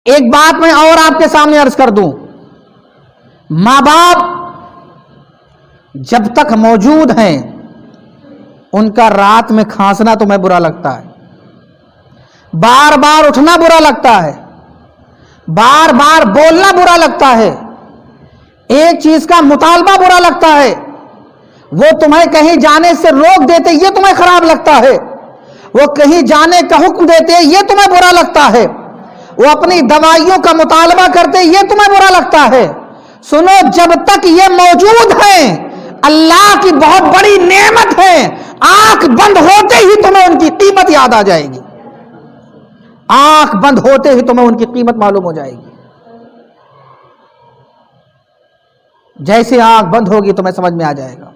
ایک بات میں اور آپ کے سامنے عرض کر دوں، ماں باپ جب تک موجود ہیں ان کا رات میں کھانسنا تمہیں برا لگتا ہے، بار بار اٹھنا برا لگتا ہے، بار بار بولنا برا لگتا ہے، ایک چیز کا مطالبہ برا لگتا ہے، وہ تمہیں کہیں جانے سے روک دیتے یہ تمہیں خراب لگتا ہے، وہ کہیں جانے کا حکم دیتے یہ تمہیں برا لگتا ہے، وہ اپنی دوائیوں کا مطالبہ کرتے یہ تمہیں برا لگتا ہے۔ سنو، جب تک یہ موجود ہیں اللہ کی بہت بڑی نعمت ہے، آنکھ بند ہوتے ہی تمہیں ان کی قیمت یاد آ جائے گی، آنکھ بند ہوتے ہی تمہیں ان کی قیمت معلوم ہو جائے گی، جیسے آنکھ بند ہوگی تمہیں سمجھ میں آ جائے گا۔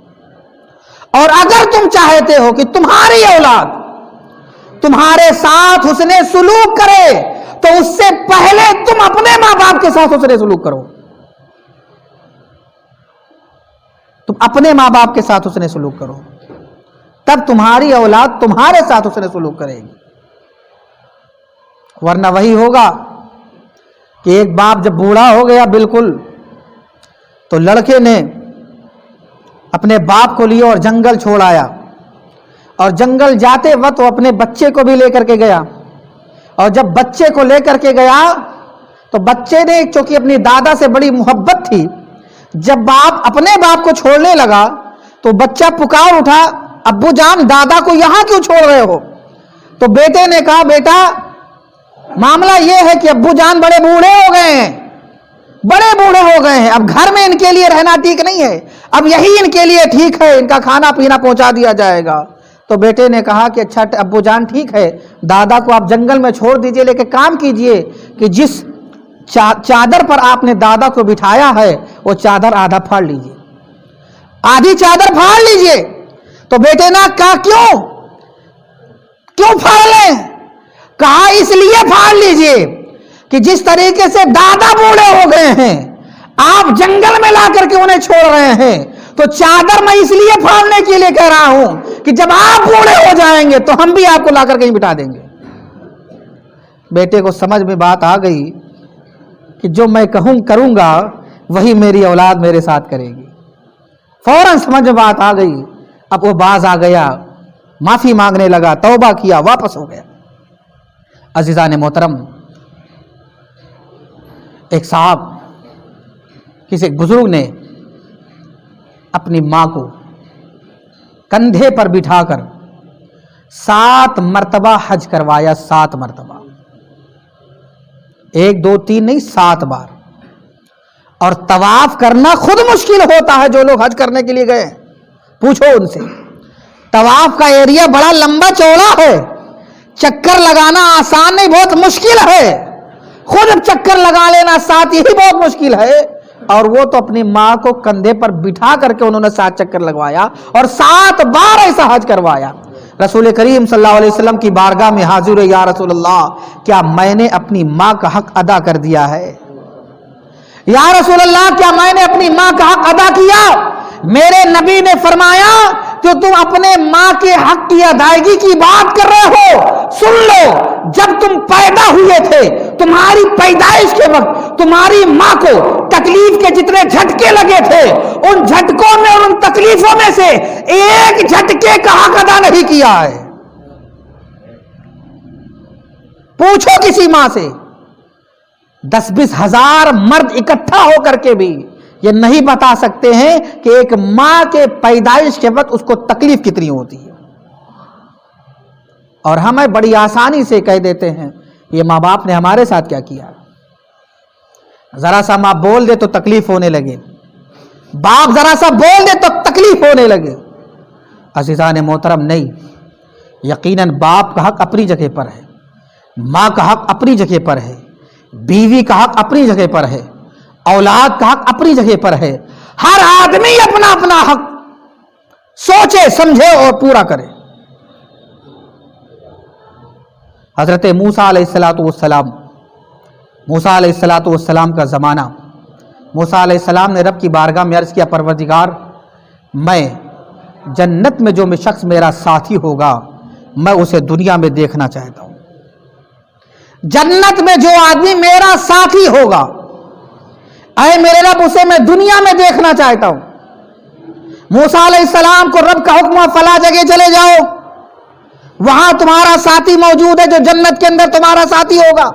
اور اگر تم چاہتے ہو کہ تمہاری اولاد تمہارے ساتھ حسن سلوک کرے تو اس سے پہلے تم اپنے ماں باپ کے ساتھ حسن سلوک کرو، تم اپنے ماں باپ کے ساتھ حسن سلوک کرو، تب تمہاری اولاد تمہارے ساتھ حسن سلوک کرے گی۔ ورنہ وہی ہوگا کہ ایک باپ جب بوڑھا ہو گیا بالکل، تو لڑکے نے اپنے باپ کو لیا اور جنگل چھوڑ آیا، اور جنگل جاتے وقت وہ اپنے بچے کو بھی لے کر کے گیا، اور جب بچے کو لے کر کے گیا تو بچے نے چونکہ اپنی دادا سے بڑی محبت تھی، جب باپ اپنے باپ کو چھوڑنے لگا تو بچہ پکار اٹھا، ابو جان دادا کو یہاں کیوں چھوڑ رہے ہو؟ تو بیٹے نے کہا، بیٹا معاملہ یہ ہے کہ ابو جان بڑے بوڑھے ہو گئے ہیں، بڑے بوڑھے ہو گئے ہیں، اب گھر میں ان کے لیے رہنا ٹھیک نہیں ہے، اب یہی ان کے لیے ٹھیک ہے، ان کا کھانا پینا پہنچا دیا جائے گا۔ تو بیٹے نے کہا کہ اچھا ابو جان ٹھیک ہے، دادا کو آپ جنگل میں چھوڑ دیجئے، لیکن کام کیجئے کہ جس چادر پر آپ نے دادا کو بٹھایا ہے وہ چادر آدھا پھاڑ لیجئے، آدھی چادر پھاڑ لیجئے۔ تو بیٹے نے کہا کیوں پھاڑ لیں؟ کہا اس لیے پھاڑ لیجئے کہ جس طریقے سے دادا بوڑھے ہو گئے ہیں آپ جنگل میں لا کر کے انہیں چھوڑ رہے ہیں، تو چادر میں اس لیے پھاڑنے کے لیے کہہ رہا ہوں کہ جب آپ بوڑھے ہو جائیں گے تو ہم بھی آپ کو لا کر کہیں بٹھا دیں گے۔ بیٹے کو سمجھ میں بات آ گئی کہ جو میں کہوں کروں گا وہی میری اولاد میرے ساتھ کرے گی، فوراً سمجھ میں بات آ گئی۔ اب وہ باز آ گیا، معافی مانگنے لگا، توبہ کیا، واپس ہو گیا۔ عزیزان محترم، ایک صاحب کسی بزرگ نے اپنی ماں کو کندھے پر بٹھا کر 7 مرتبہ حج کروایا، 7 مرتبہ، 1 2 3 نہیں، 7 بار۔ اور طواف کرنا خود مشکل ہوتا ہے، جو لوگ حج کرنے کے لیے گئے پوچھو ان سے، طواف کا ایریا بڑا لمبا چوڑا ہے، چکر لگانا آسان نہیں، بہت مشکل ہے، خود چکر لگا لینا ساتھ یہی بہت مشکل ہے، اور وہ تو اپنی ماں کو کندھے پر بٹھا کر کے انہوں نے 7 چکر لگوایا اور 7 بار ایسا حج کروایا۔ رسول کریم صلی اللہ علیہ وسلم کی بارگاہ میں حاضر ہے، یا رسول اللہ کیا میں نے اپنی ماں کا حق ادا کر دیا ہے؟ یا رسول اللہ کیا میں نے اپنی ماں کا حق ادا کیا؟ میرے نبی نے فرمایا جو تم اپنے ماں کے حق کی ادائیگی کی بات کر رہے ہو، سن لو، جب تم پیدا ہوئے تھے تمہاری پیدائش کے وقت تمہاری ماں کو تکلیف کے جتنے جھٹکے لگے تھے ان جھٹکوں میں اور ان تکلیفوں میں سے ایک جھٹکے کا حق ادا نہیں کیا ہے۔ پوچھو کسی ماں سے، 10-20 ہزار مرد اکٹھا ہو کر کے بھی یہ نہیں بتا سکتے ہیں کہ ایک ماں کے پیدائش کے وقت اس کو تکلیف کتنی ہوتی ہے، اور ہمیں بڑی آسانی سے کہہ دیتے ہیں یہ ماں باپ نے ہمارے ساتھ کیا کیا، ذرا سا ماں بول دے تو تکلیف ہونے لگے، باپ ذرا سا بول دے تو تکلیف ہونے لگے۔ عزیزان محترم، نہیں، یقیناً باپ کا حق اپنی جگہ پر ہے، ماں کا حق اپنی جگہ پر ہے، بیوی کا حق اپنی جگہ پر ہے، اولاد کا حق اپنی جگہ پر ہے، ہر آدمی اپنا اپنا حق سوچے سمجھے اور پورا کرے۔ حضرت موسیٰ علیہ السلام کا زمانہ، موسیٰ علیہ السلام نے رب کی بارگاہ میں عرض کیا، پروردگار میں جنت میں جو شخص میرا ساتھی ہوگا میں اسے دنیا میں دیکھنا چاہتا ہوں۔ जन्नत में जो आदमी मेरा साथी होगा, अय मेरे रब उसे मैं दुनिया में देखना चाहता हूं। मूसा अलैहिस्सलाम को रब का हुक्म, फला जगह चले जाओ, वहां तुम्हारा साथी मौजूद है जो जन्नत के अंदर तुम्हारा साथी होगा।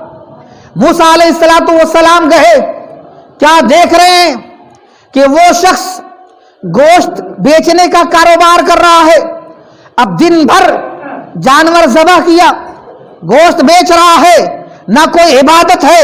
मूसा अलैहिस्सलाम गए, क्या देख रहे हैं कि वो शख्स गोश्त बेचने का कारोबार कर रहा है। अब दिन भर जानवर ज़बह किया, गोश्त बेच रहा है, ना कोई इबादत है,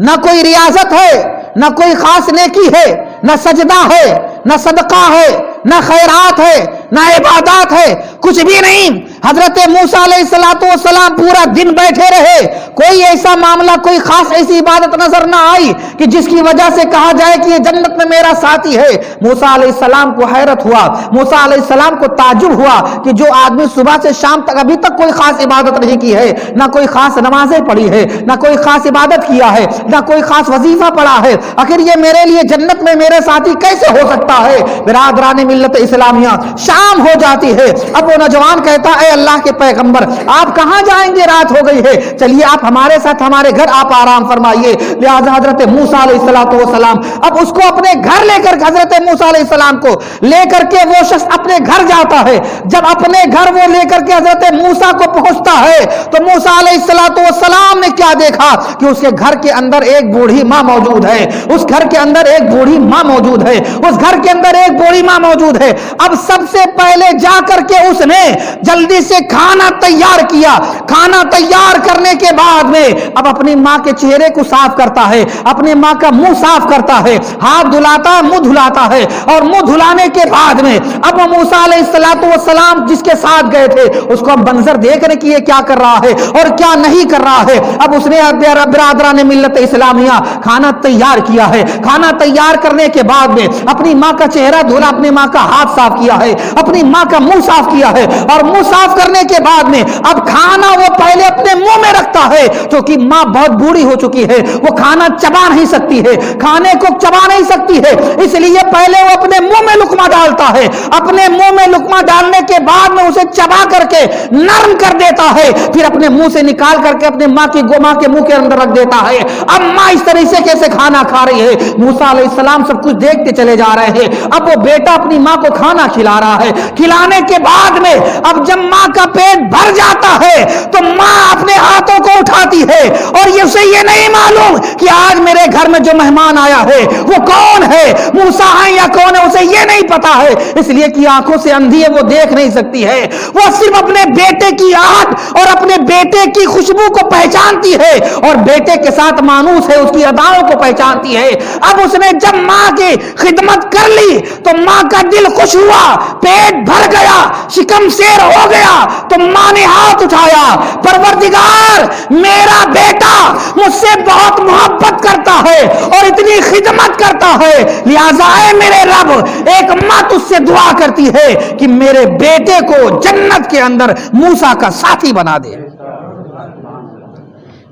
ना कोई रियाजत है, ना कोई खास नेकी है, ना सजदा है, ना सदका है, ना खैरात है, ना इबादत है, कुछ भी नहीं। हजरत मूसा अलैहिस्सलाम पूरा दिन बैठे रहे, कोई ऐसा मामला, कोई खास ऐसी इबादत नजर ना आई कि जिसकी वजह से कहा जाए कि ये जन्नत में मेरा साथी है। मूसा अलैहिस्सलाम को हैरत हुआ, मूसा अलैहिस्सलाम को ताज्जुब हुआ कि जो आदमी सुबह से शाम तक अभी तक कोई खास इबादत नहीं की है, ना कोई खास नमाजें पढ़ी है, ना कोई खास इबादत किया है, ना कोई खास वजीफा पढ़ा है, आखिर ये मेरे लिए जन्नत में मेरे साथी कैसे हो सकता है। बिरादरान मिल्लत इस्लामिया, शाम हो जाती है, अब वो नौजवान कहता है, अल्लाह के पैगंबर आप कहां जाएंगे, रात हो गई है, चलिए आप हमारे साथ हमारे घर आप आराम फरमाइए। लिहाजा हजरत मूसा अलैहिस्सलाम अब उसको अपने घर लेकर, हजरत मूसा अलैहिस्सलाम को लेकर के वो शख्स अपने घर जाता है। जब अपने घर वो लेकर के हजरत मूसा को पहुंचता है तो मूसा अलैहिस्सलाम ने क्या देखा कि उसके घर के अंदर एक बूढ़ी मां मौजूद है, उस घर के अंदर एक बूढ़ी मां मौजूद है, उस घर के अंदर एक बूढ़ी मां मौजूद है। अब सबसे पहले जाकर के उसने जल्दी से खाना तैयार किया। खाना तैयार करने के बाद में अब अपनी मां के चेहरे को साफ करता है, अपनी मां का मुंह साफ करता है, हाथ धुलाता है, मुंह धुलाता है, और मुंह धुलाने के बाद में अब मूसा अलैहिस्सलाम जिसके साथ गए थे उसको अब मंजर देख रहे कि ये क्या कर रहा है और क्या नहीं कर रहा है। अब उसने बिरादरान मिल्लत इस्लामिया खाना तैयार किया है। खाना तैयार करने के बाद में अपनी मां का चेहरा धोला, अपनी मां का हाथ साफ किया है, अपनी मां का मुंह साफ किया है, और मुंह साफ करने के बाद में अब खाना वो पहले अपने मुंह में रखता है, क्योंकि मां बहुत बूढ़ी हो चुकी है, वो खाना चबा नहीं सकती है, खाने को चबा नहीं सकती है, इसलिए पहले वो अपने मुंह में लुकमा डालता है। अपने मुंह में लुकमा डालने के बाद में उसे चबा करके नरम कर देता है, फिर अपने मुंह से निकाल करके अपने मां के गोमा के मुंह के अंदर रख देता है। अब मां इस तरीके से खाना खा रही है, मूसा अलैहिस्सलाम सब कुछ देखते चले जा रहे हैं। अब वो बेटा अपनी मां को खाना खिला रहा है, खिलाने के बाद में अब जब मां का पेट भर जाता है तो मां अपने हाथों को उठाती है, और ये उसे ये नहीं मालूम कि आज मेरे घर में जो मेहमान आया है वो कौन है, मूसा है या कौन है, उसे ये नहीं पता है, इसलिए कि आंखों से अंधी है, वो देख नहीं सकती है। वो सिर्फ अपने बेटे की आहट और अपने बेटे की खुशबू को पहचानती है, और बेटे के साथ मानूस है, उसकी अदाओं को पहचानती है। अब उसने जब मां की खिदमत कर ली तो मां का दिल खुश हुआ, पेट भर गया, शिकम शेर हो गया, तो मां ने हाथ उठाया, परवरदिगार मेरा बेटा मुझसे बहुत मोहब्बत करता है और इतनी खिदमत करता है, लिहाजा ऐ मेरे रब, एक मां तुझसे दुआ करती है कि मेरे बेटे को जन्नत के अंदर मूसा का साथी बना दे,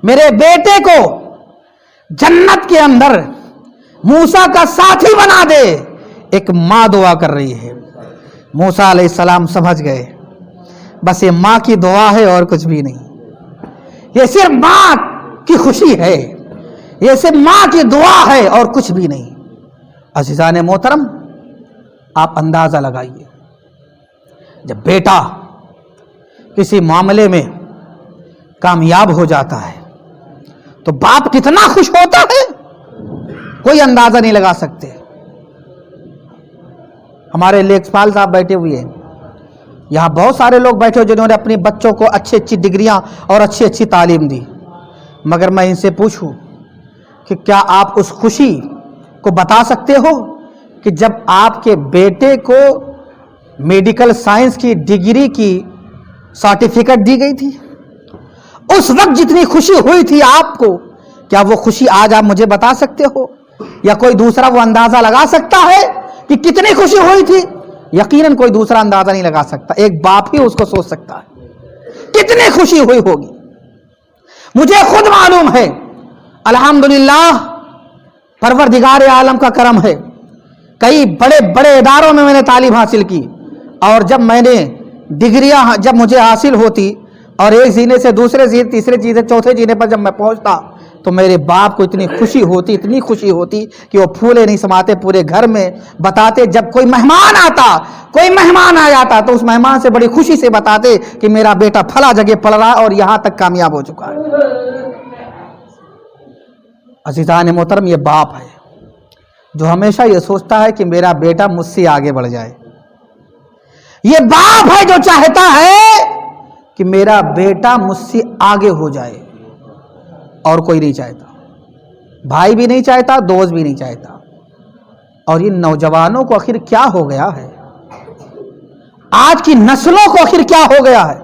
मेरे बेटे को जन्नत के अंदर मूसा का साथी बना दे। एक मां दुआ कर रही है। मूसा अलैहिस्सलाम समझ गए बस ये मां की दुआ है और कुछ भी नहीं, ये सिर्फ मां की खुशी है, ये सिर्फ मां की दुआ है और कुछ भी नहीं। अज़ीज़ान मोहतरम, आप अंदाजा लगाइए, जब बेटा किसी मामले में कामयाब हो जाता है तो बाप कितना खुश होता है, कोई अंदाजा नहीं लगा सकते। हमारे लेखपाल साहब बैठे हुए हैं, यहाँ बहुत सारे लोग बैठे हो जिन्होंने अपने बच्चों को अच्छी अच्छी डिग्रियां और अच्छी अच्छी तालीम दी, मगर मैं इनसे पूछूं कि क्या आप उस खुशी को बता सकते हो कि जब आपके बेटे को मेडिकल साइंस की डिग्री की सर्टिफिकेट दी गई थी, उस वक्त जितनी खुशी हुई थी आपको, क्या वो खुशी आज आप मुझे बता सकते हो, या कोई दूसरा वो अंदाजा लगा सकता है कि कितनी खुशी हुई थी? यकीनन कोई दूसरा अंदाजा नहीं लगा सकता, एक बाप ही उसको सोच सकता है कितनी खुशी हुई होगी। मुझे खुद मालूम है, अल्हम्दुलिल्लाह, परवरदिगार आलम का करम है, कई बड़े बड़े इदारों में मैंने तालीम हासिल की, और जब मैंने डिग्रियां जब मुझे हासिल होती और एक जीने से दूसरे जीने, तीसरे जीने, चौथे जीने पर जब मैं पहुंचता तो मेरे बाप को इतनी खुशी होती कि वो फूले नहीं समाते पूरे घर में। बताते जब कोई मेहमान आ जाता तो उस मेहमान से बड़ी खुशी से बताते कि मेरा बेटा फला जगह पढ़ रहा और यहां तक कामयाब हो चुका है। अज़ीज़ान मोहतरम, ये बाप है जो हमेशा ये सोचता है कि मेरा बेटा मुझसे आगे बढ़ जाए। ये बाप है जो चाहता है कि मेरा बेटा मुझसे आगे हो जाए, और कोई नहीं चाहता। भाई भी नहीं चाहता, दोस्त भी नहीं चाहता। और इन नौजवानों को आखिर क्या हो गया है? आज की नस्लों को आखिर क्या हो गया है?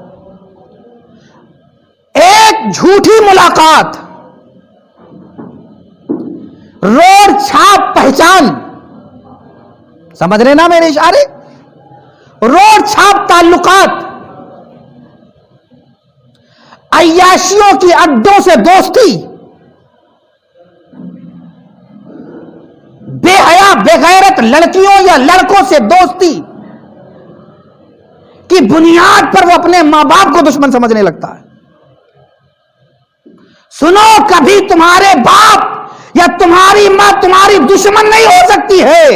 एक झूठी मुलाकात, रोड छाप पहचान, समझ रहे ना मेरे इशारे? रोड छाप ताल्लुकात, अय्याशियों की अड्डों से दोस्ती, बेहया बेगैरत लड़कियों या लड़कों से दोस्ती की बुनियाद पर वो अपने मां बाप को दुश्मन समझने लगता है। सुनो, कभी तुम्हारे बाप या तुम्हारी मां तुम्हारी दुश्मन नहीं हो सकती है।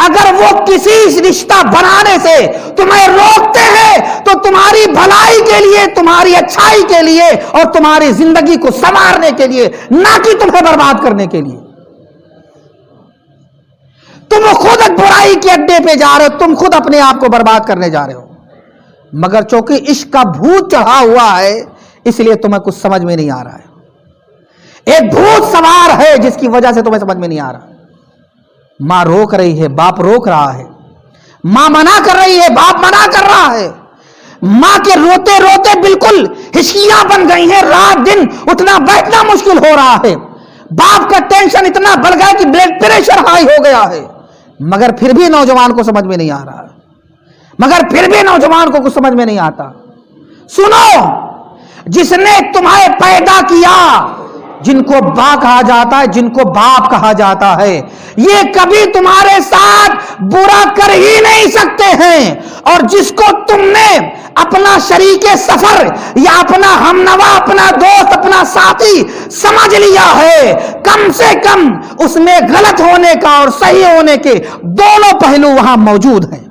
अगर वो किसी रिश्ता बनाने से तुम्हें रोकते हैं तो तुम्हारी भलाई के लिए, तुम्हारी अच्छाई के लिए और तुम्हारी जिंदगी को संवारने के लिए, ना कि तुम्हें बर्बाद करने के लिए। तुम खुद बुराई के अड्डे पे जा रहे हो, तुम खुद अपने आप को बर्बाद करने जा रहे हो। मगर चूंकि इश्क का भूत चढ़ा हुआ है इसलिए तुम्हें कुछ समझ में नहीं आ रहा है। एक भूत सवार है जिसकी वजह से तुम्हें समझ में नहीं आ रहा। मां रोक रही है, बाप रोक रहा है। मां मना कर रही है, बाप मना कर रहा है। मां के रोते रोते बिल्कुल हिचकियां बन गई हैं, रात दिन उठना बैठना मुश्किल हो रहा है। बाप का टेंशन इतना बढ़ गया कि ब्लड प्रेशर हाई हो गया है। मगर फिर भी नौजवान को समझ में नहीं आ रहा, मगर फिर भी नौजवान को कुछ समझ में नहीं आता। सुनो, जिसने तुम्हें पैदा किया, जिनको बा कहा जाता है, जिनको बाप कहा जाता है, ये कभी तुम्हारे साथ बुरा कर ही नहीं सकते हैं। और जिसको तुमने अपना शरीके सफर या अपना हमनवा, अपना दोस्त, अपना साथी समझ लिया है, कम से कम उसमें गलत होने का और सही होने के दोनों पहलू वहां मौजूद हैं।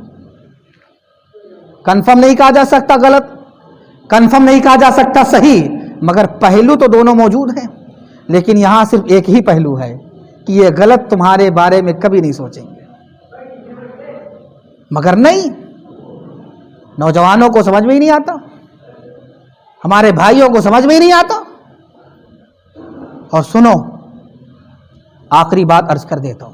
कंफर्म नहीं कहा जा सकता गलत, कंफर्म नहीं कहा जा सकता सही, मगर पहलू तो दोनों मौजूद हैं। लेकिन यहां सिर्फ एक ही पहलू है कि ये गलत तुम्हारे बारे में कभी नहीं सोचेंगे। मगर नहीं, नौजवानों को समझ में ही नहीं आता, हमारे भाइयों को समझ में ही नहीं आता। और सुनो, आखिरी बात अर्ज कर देता हूं।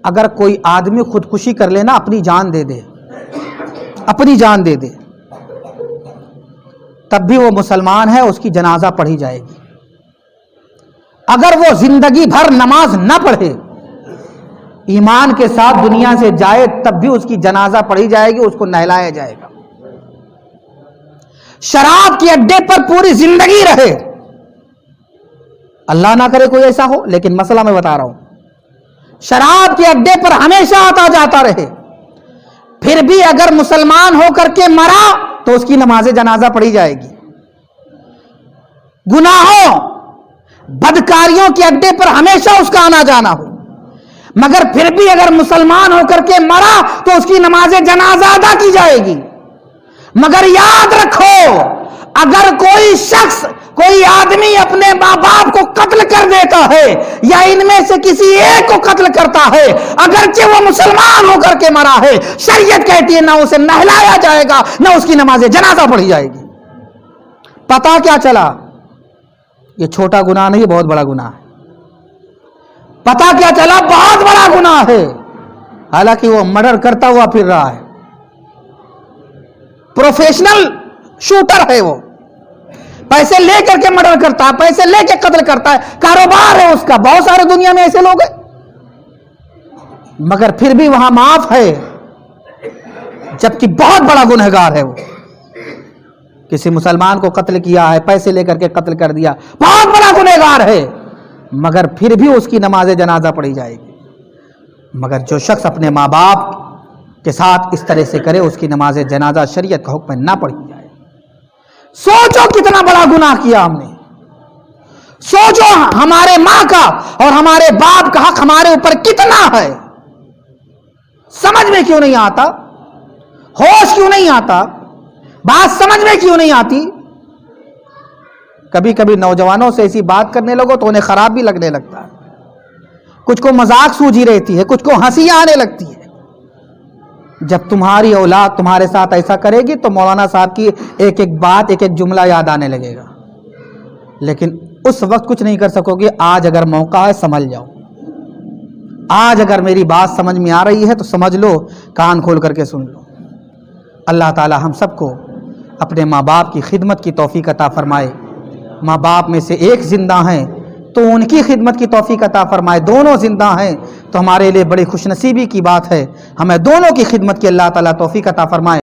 अगर कोई आदमी खुदकुशी कर लेना, अपनी जान दे दे, अपनी जान दे दे, तब भी वो मुसलमान है, उसकी जनाजा पढ़ी जाएगी। अगर वो जिंदगी भर नमाज न पढ़े, ईमान के साथ दुनिया से जाए, तब भी उसकी जनाजा पढ़ी जाएगी, उसको नहलाया जाएगा। शराब के अड्डे पर पूरी जिंदगी रहे, अल्लाह ना करे कोई ऐसा हो, लेकिन मसला मैं बता रहा हूं, शराब के अड्डे पर हमेशा आता जाता रहे, फिर भी अगर मुसलमान होकर के मरा तो उसकी नमाज जनाजा पढ़ी जाएगी। गुनाहों बदकारियों के अड्डे पर हमेशा उसका आना जाना हो, मगर फिर भी अगर मुसलमान होकर के मरा तो उसकी नमाज जनाजा अदा की जाएगी। मगर याद रखो, अगर कोई शख्स, कोई आदमी अपने मां बाप को कत्ल कर देता है या इनमें से किसी एक को कत्ल करता है, अगरचे वो मुसलमान होकर के मरा है, शरीयत कहती है ना उसे नहलाया जाएगा, ना उसकी नमाज जनाजा पढ़ी जाएगी। पता क्या चला? ये छोटा गुनाह नहीं, बहुत बड़ा गुनाह है। पता क्या चला? बहुत बड़ा गुनाह है। हालांकि वो मर्डर करता हुआ फिर रहा है, प्रोफेशनल शूटर है, वो पैसे लेकर के मर्डर करता है, पैसे लेकर कत्ल करता है, कारोबार है उसका। बहुत सारे दुनिया में ऐसे लोग हैं, मगर फिर भी वहां माफ है, जबकि बहुत बड़ा गुनहगार है वो। किसी मुसलमान को कत्ल किया है, पैसे लेकर के कत्ल कर दिया, बहुत बड़ा गुनहगार है, मगर फिर भी उसकी नमाज जनाजा पढ़ी जाएगी। मगर जो शख्स अपने माँ बाप کے ساتھ اس طرح سے کرے اس کی نماز جنازہ شریعت کا حکم نہ پڑھی جائے۔ سوچو کتنا بڑا گناہ کیا ہم نے، سوچو ہمارے ماں کا اور ہمارے باپ کا حق ہمارے اوپر کتنا ہے، سمجھ میں کیوں نہیں آتا؟ ہوش کیوں نہیں آتا؟ بات سمجھ میں کیوں نہیں آتی؟ کبھی کبھی نوجوانوں سے ایسی بات کرنے لگو تو انہیں خراب بھی لگنے لگتا ہے، کچھ کو مذاق سوجھی رہتی ہے، کچھ کو ہنسی آنے لگتی ہے۔ جب تمہاری اولاد تمہارے ساتھ ایسا کرے گی تو مولانا صاحب کی ایک ایک بات، ایک ایک جملہ یاد آنے لگے گا، لیکن اس وقت کچھ نہیں کر سکو گے۔ آج اگر موقع ہے سنبھل جاؤ، آج اگر میری بات سمجھ میں آ رہی ہے تو سمجھ لو، کان کھول کر کے سن لو۔ اللہ تعالی ہم سب کو اپنے ماں باپ کی خدمت کی توفیق عطا فرمائے۔ ماں باپ میں سے ایک زندہ ہیں تو ان کی خدمت کی توفیق عطا فرمائے، دونوں زندہ ہیں تو ہمارے لیے بڑی خوش نصیبی کی بات ہے، ہمیں دونوں کی خدمت کی اللہ تعالیٰ توفیق عطا فرمائے۔